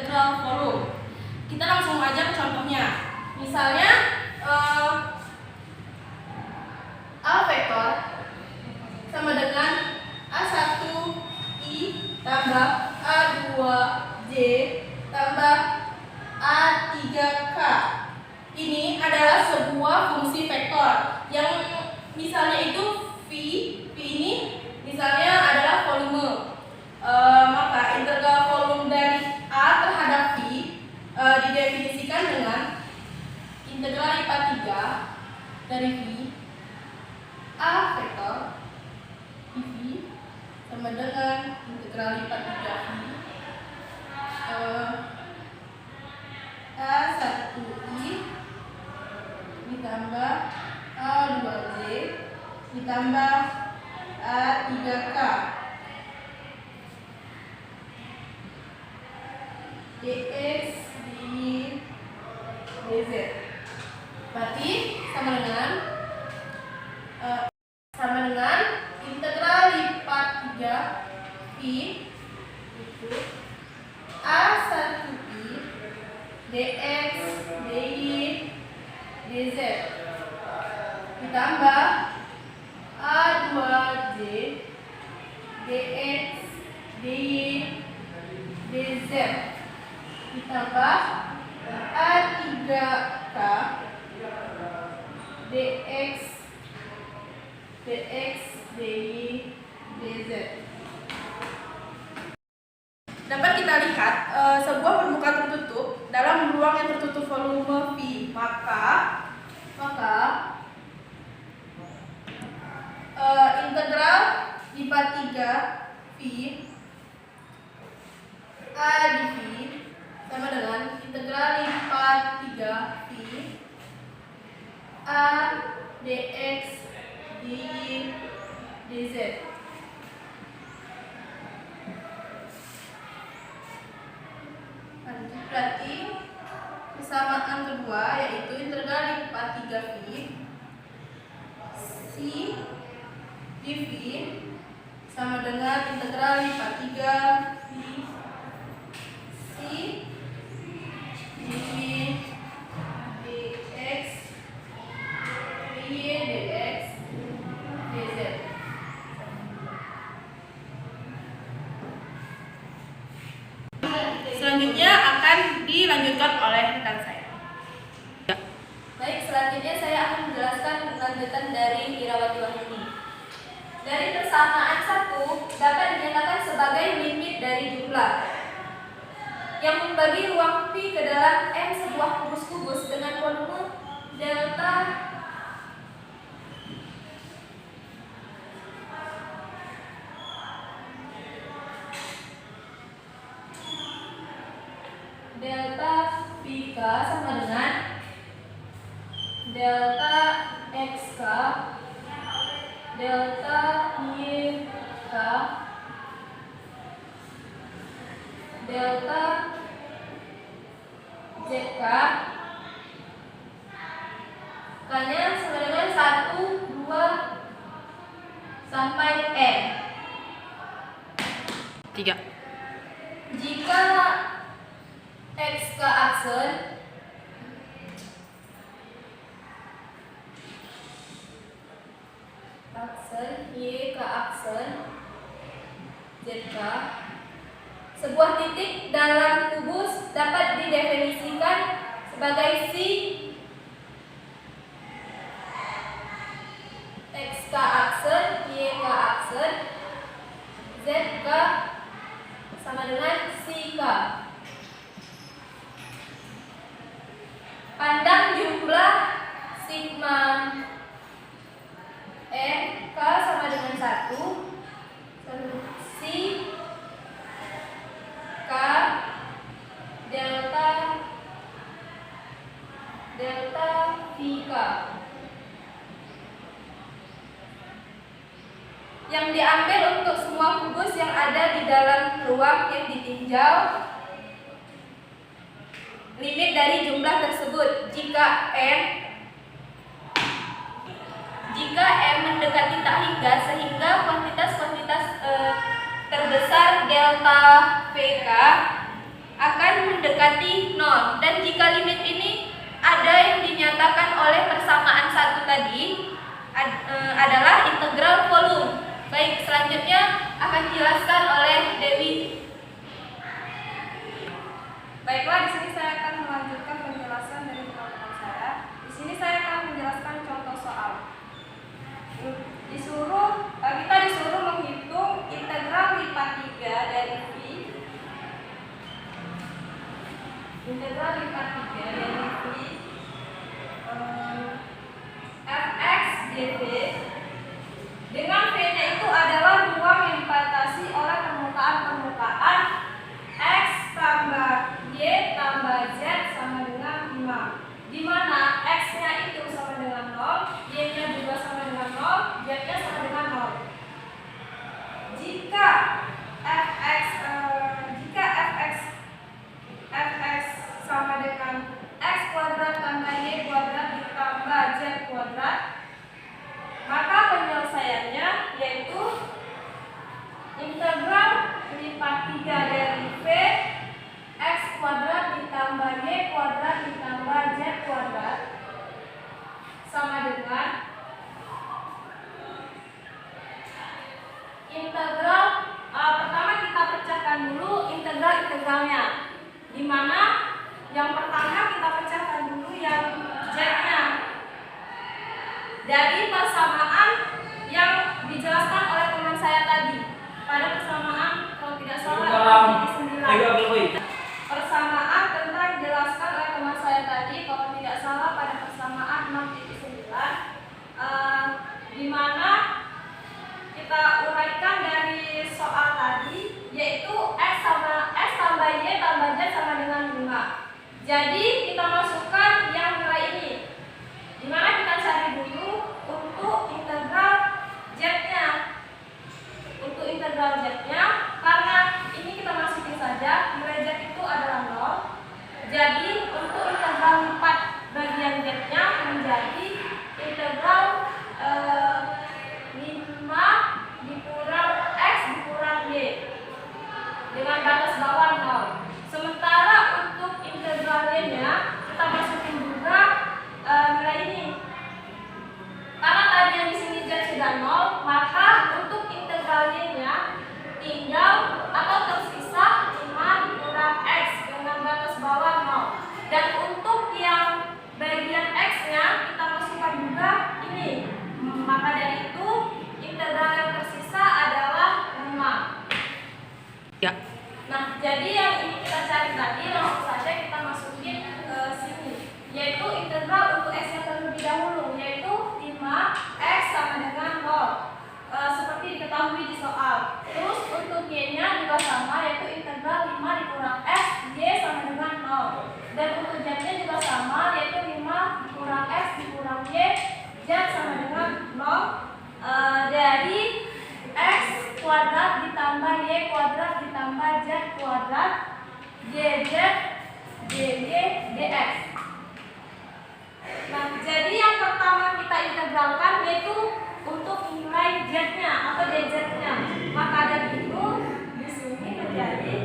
integral volume. Kita langsung aja ke contohnya. Misalnya A vektor sama dengan A1I tambah A2J tambah A3K. Ini adalah sebuah fungsi vektor yang misalnya itu V ini misalnya adalah volume. Maka integral volume dari A terhadap V didefinisikan dengan integral lipat 3 dari V A vektor V sama dengan integral lipat 3 V A1I ditambah A2J ditambah A3K dx dy dz. Berarti sama dengan integral lipat 3 V itu A1I dx dy dz ditambah A2J dx dy dz ditambah A3K dx dy dz. Dapat kita lihat sebuah permukaan tertutup dalam ruang yang tertutup volume V. Maka integral lipat 3 V A di V sama dengan integral lipat 3 V A dx dy dz. Berarti kesamaan kedua yaitu integral lipat 3 V C di V sama dengan integral lipat 3 V C di V dx dy dx dz. Selanjutnya akan dilanjutkan oleh rekan saya. Baik, selanjutnya saya akan menjelaskan lanjutan dari Irawati Wahyuni. Dari persamaan 1 dapat dinyatakan sebagai limit dari jumlah yang membagi ruang V ke dalam M sebuah kubus-kubus dengan volume delta VK sama dengan delta XK delta YK delta ZK K-nya sama dengan 1, 2 sampai N. 3. Jika XK aksen Y ke aksen ZK, sebuah titik dalam kubus dapat didefinisikan sebagai si XK aksen Y ke aksen ZK sama dengan si K. Pandang jumlah sigma N K sama dengan 1 si K delta VK yang diambil untuk semua kubus yang ada di dalam ruang yang ditinjau. Limit dari jumlah tersebut jika M mendekati tak hingga sehingga kuantitas terbesar delta VK akan mendekati 0. Dan jika limit ini ada yang dinyatakan oleh persamaan satu tadi adalah integral volume. Baik, selanjutnya akan dijelaskan oleh Dewi. Baiklah, di sini saya akan melanjutkan penjelasan dari teman-teman saya. Di sini saya akan menjelaskan contoh soal. Kita disuruh menghitung integral lipat 3 dari V. Integral lipat 3 dari V fx dv dengan V-nya itu adalah ruang yang dibatasi oleh permukaan x tambah y tambah z sama dengan 5, di mana x-nya itu sama dengan 0, y-nya juga sama dengan 0, z-nya sama dengan 0. Jika fx sama dengan x kuadrat tambah y kuadrat ditambah z kuadrat, maka penyelesaiannya yaitu integral lipat 3 dari V x kuadrat ditambah y kuadrat ditambah z kuadrat sama dengan integral pertama kita pecahkan dulu integralnya, di mana yang pertama kita pecahkan dulu yang z-nya dari persamaan yang dijelaskan oleh teman saya tadi pada persamaan, kalau tidak salah di 9. Persamaan tentang dijelaskan oleh teman saya tadi kalau tidak salah pada persamaan 6.9, di mana kita uraikan dari soal tadi yaitu x tambah y tambah z sama dengan 5. Jadi kita masukkan yang nilai ini, di mana kita cari dulu untuk integral z-nya. Untuk integral z-nya, karena ini kita masukin saja nilai z itu adalah 0. Jadi untuk integral lipat bagian z-nya menjadi integral 5 dikurang x dikurang y dengan batas bawah 0. Sementara untuk integral y-nya kita masukin juga nilai ini. Karena tadi yang di sini z sudah 0, maka untuk integral y-nya tinggal atau tersisa 5 dikurang x dengan batas bawah 0. Dan untuk yang bagian x-nya kita masukkan juga ini. Maka dari itu integral yang tersisa adalah 5. Ya. Nah, jadi yang ini kita cari tadi langsung saja kita masukin ke sini, yaitu integral untuk x yang terlebih dahulu, yaitu 5x sama dengan 0, seperti diketahui di soal. Terus untuk y-nya juga sama, yaitu integral 5 dikurang x, y sama dengan 0. Dan untuk z-nya juga sama, yaitu 5 dikurang x dikurang y, z sama dengan 0. Dari x kuadrat ditambah y kuadrat ditambah z kuadrat dz dy dx. Nah, jadi yang pertama kita integralkan yaitu untuk nilai z-nya atau dz-nya. Maka dari itu di sini menjadi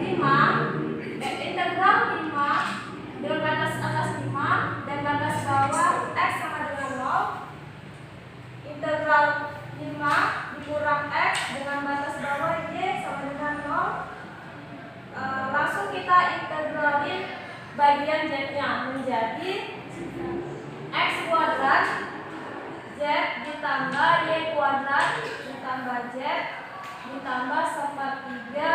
5 integral 5 dengan batas atas 5 dan batas bawah x sama dengan 0. Integral 5 dikurang x dengan batas bawah y sama dengan 0. Langsung kita integralin bagian z-nya menjadi x kuadrat z ditambah y kuadrat ditambah z ditambah sepertiga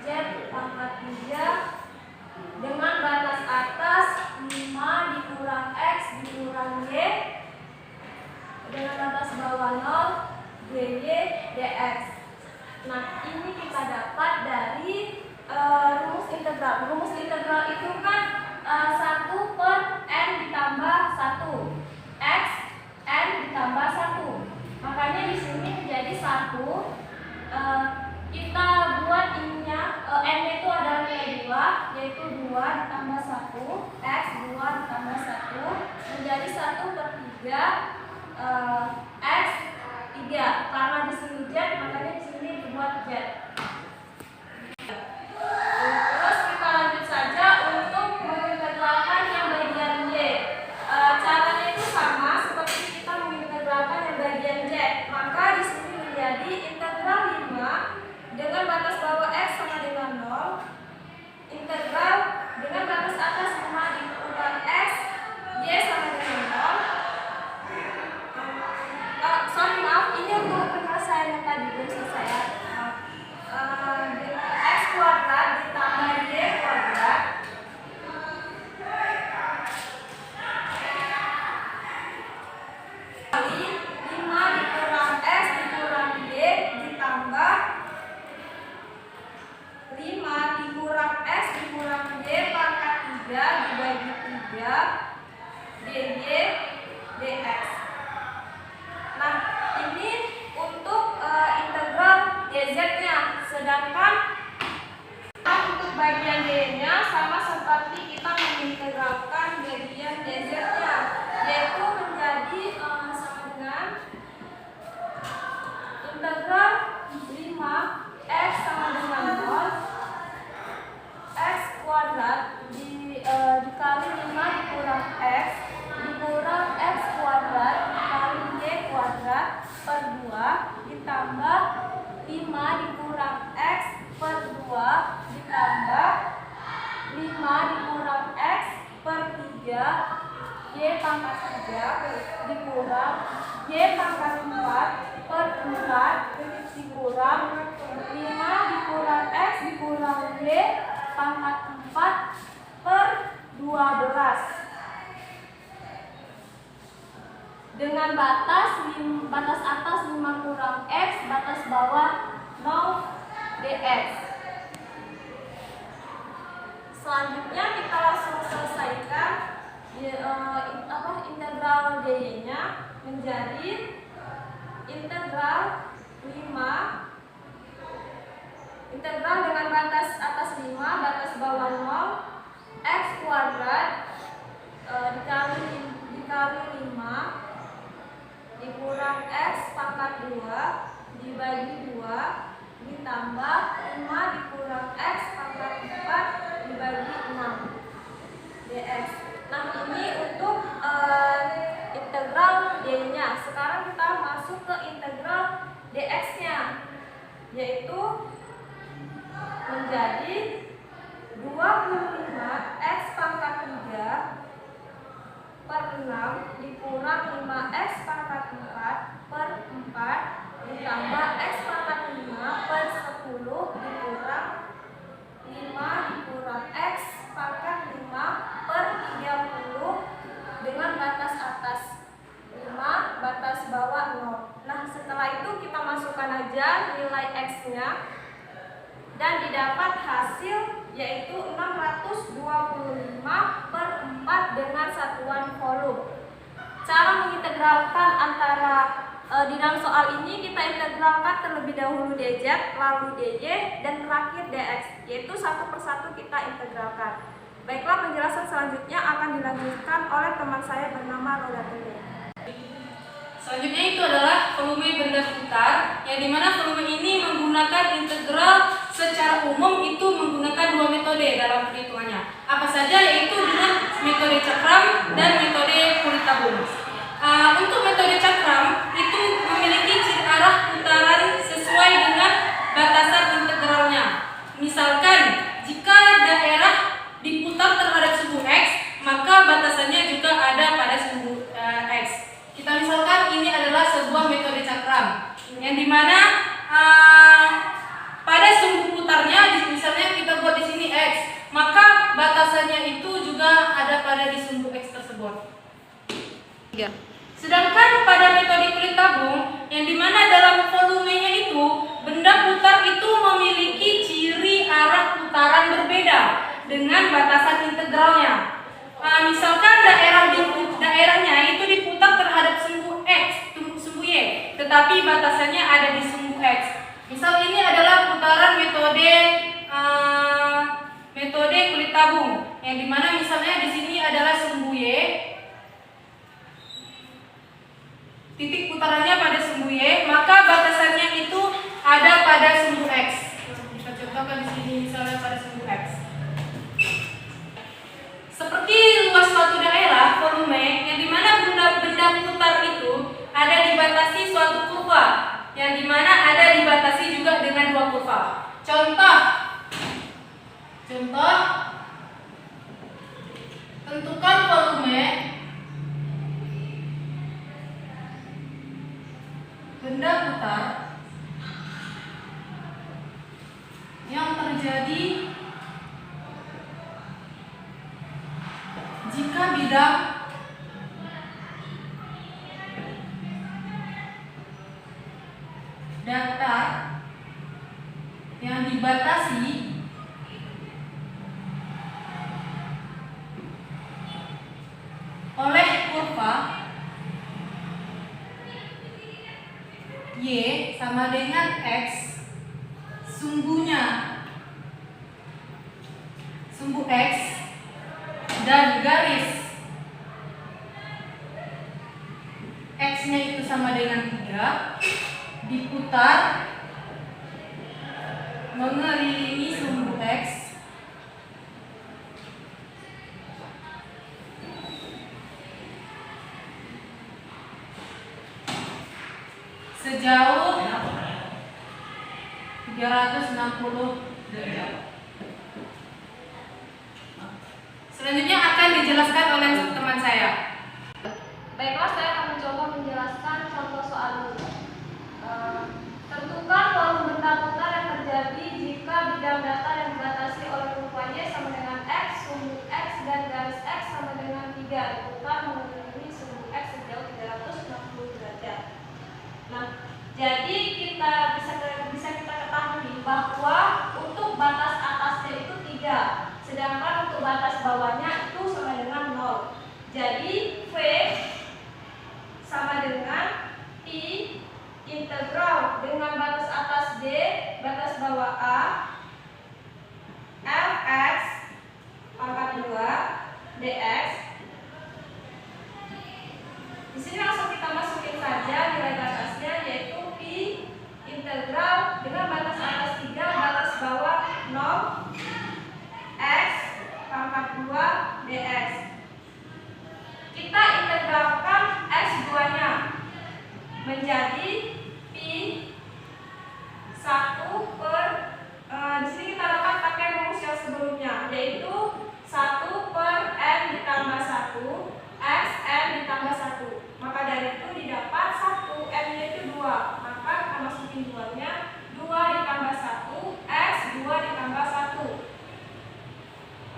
z pangkat 3 dengan batas atas 5 dikurang x dikurang y dengan batas bawah 0 dy dx. Nah, ini kita dapat dari rumus integral. Rumus integral itu kan 1 per n ditambah 1 x n ditambah 1. Makanya di sini menjadi 1. Kita buat ininya n-nya itu adalah nilai 2, yaitu 2 ditambah 1 x 2 ditambah 1 menjadi 1 per 3 x 3. Karena di sini z, makanya di sini dibuat z. Terus kita lanjut saja. dibagi 3 dy dx. Nah, ini untuk integral dz-nya. Sedangkan untuk bagian d-nya sama seperti kita mengintegralkan bagian dz-nya, yaitu menjadi sama dengan integral 5x sama dengan 0 x kuadrat dikali 5 dikurang x dikurang x kuadrat dikali y kuadrat per 2 ditambah 5 dikurang x per 2 ditambah 5 dikurang x per 3 y pangkat 3 dikurang y pangkat 4 per 4 dikurang 5 dikurang x dikurang y pangkat 4 per 12 dengan batas atas 5 kurang x, batas bawah 0 dx. Selanjutnya kita langsung selesaikan integral dy-nya menjadi integral 5 integral dengan batas atas 5, batas bawah 0 x kuadrat dikali 5 dikurang x pangkat 2 dibagi 2 ditambah 5 dikurang x pangkat 4 dibagi 6 dx. Nah, ini untuk integral d-nya. Sekarang kita masuk ke integral dx-nya, yaitu menjadi 25 x pangkat 3 per 6 dikurang 5x pangkat 4 per 4 ditambah x pangkat 5 per 10 dikurang 5 dikurang x pangkat 5 per 30 dengan batas atas 5, batas bawah 0. Nah, setelah itu kita masukkan aja nilai x-nya dan didapat hasil yaitu 625 per 4 dengan satuan volume. Cara mengintegralkan antara di dalam soal ini kita integralkan terlebih dahulu dz, lalu dy, dan terakhir dx, yaitu satu persatu kita integralkan. Baiklah, penjelasan selanjutnya akan dilanjutkan oleh teman saya bernama Rodatini. Selanjutnya itu adalah volume benda putar, yang dimana volume ini menggunakan integral secara umum itu menggunakan dua metode dalam perhitungannya. Apa saja? Yaitu dengan metode cakram dan metode kulit tabung. Untuk metode cakram itu memiliki ciri arah putaran sesuai dengan batasan integralnya. Misalkan jika daerah diputar terhadap sumbu x, maka batasannya juga ada pada sumbu x. Kita misalkan ini adalah sebuah metode cakram, yang dimana pada sumbu putarnya, misalnya kita buat di sini x, maka batasannya itu juga ada pada di sumbu x tersebut. Sedangkan pada metode kulit tabung, yang dimana dalam volumenya itu benda putar itu memiliki ciri arah putaran berbeda dengan batasan integralnya. Misalkan daerahnya itu diputar terhadap sumbu x, sumbu y, tetapi batasannya ada di sumbu x. Misal ini adalah putaran metode kulit tabung, yang dimana misalnya di sini adalah sumbu y, titik putarannya pada sumbu y, maka batasannya itu ada pada sumbu x. Kita contohkan di sini misalnya pada sumbu x. Seperti luas suatu daerah volume, yang dimana benda putar itu ada dibatasi suatu kurva, yang dimana ada dibatasi juga dengan dua kurva. Contoh, tentukan volume benda putar yang terjadi jika bidang datar yang dibatasi sama dengan X sumbunya, sumbu X dan garis X-nya itu sama dengan 3 diputar mengelilingi sumbu X sejauh 360 derajat. Selanjutnya akan dijelaskan oleh teman saya. Baiklah, saya akan mencoba menjelaskan contoh soal ini. Tentukan volume benda putar yang terjadi jika bidang data yang dibatasi oleh kurva Y sama dengan X, sumbu X dan garis X sama dengan 3 diputar mengelilingi sumbu X sejauh 360 derajat. Nah, jadi kita bisa kita ketahui bahwa untuk batas atasnya itu 3, sedangkan untuk batas bawahnya itu sama dengan 0. Jadi V sama dengan I integral dengan batas atas D, batas bawah A, Fx pangkat 2 dx. Di sini langsung kita masukin saja nilai batasnya, yaitu pi integral dengan batas atas 3, batas bawah 0, x pangkat 2 dx. Kita integralkan x2-nya menjadi pi 1 per di sini kita dapat pakai rumus yang sebelumnya, yaitu 1 per n ditambah 1 x n ditambah 1. Maka dari itu didapat 1 n-nya itu 2. Maka kita masukin 2-nya, 2 ditambah 1 x 2 ditambah 1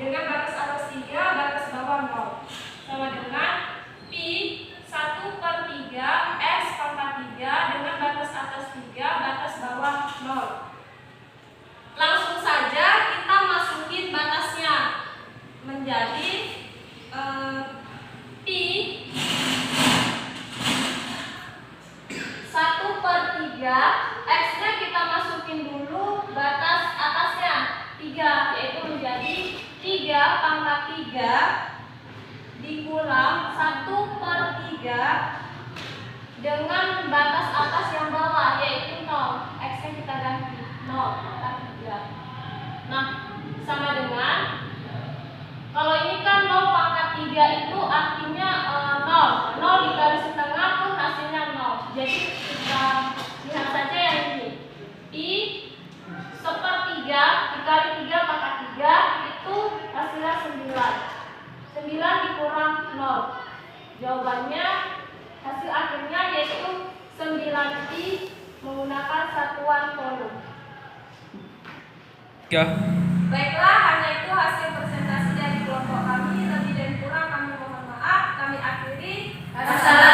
dengan batas atas 3, batas bawah 0 sama dengan pi 1 per 3 x pangkat 3 dengan batas atas 3, batas bawah 0. Langsung saja kita masukin batasnya menjadi pi 1 per 3, x-nya kita masukin dulu batas atasnya 3, yaitu menjadi 3 pangkat 3 dikulang 1 per 3 dengan batas atas yang bawah, yaitu 0. X-nya kita ganti 0 pangkat 3. Nah, sama dengan, kalau ini kan 0 pangkat 3 itu artinya 0. 0 dikali setengah pun hasilnya 0. Jadi kita lihat saja yang ini. Pi 1/3 dikali 3 pangkat 3 itu hasilnya 9. 9 dikurang 0. Jawabannya, hasil akhirnya yaitu 9 pi menggunakan satuan volume. Ya. Baiklah, hanya itu hasil presentasi dari kelompok kami. Lebih dan kurang kami mohon maaf. Kami akhiri. Wassalamualaikum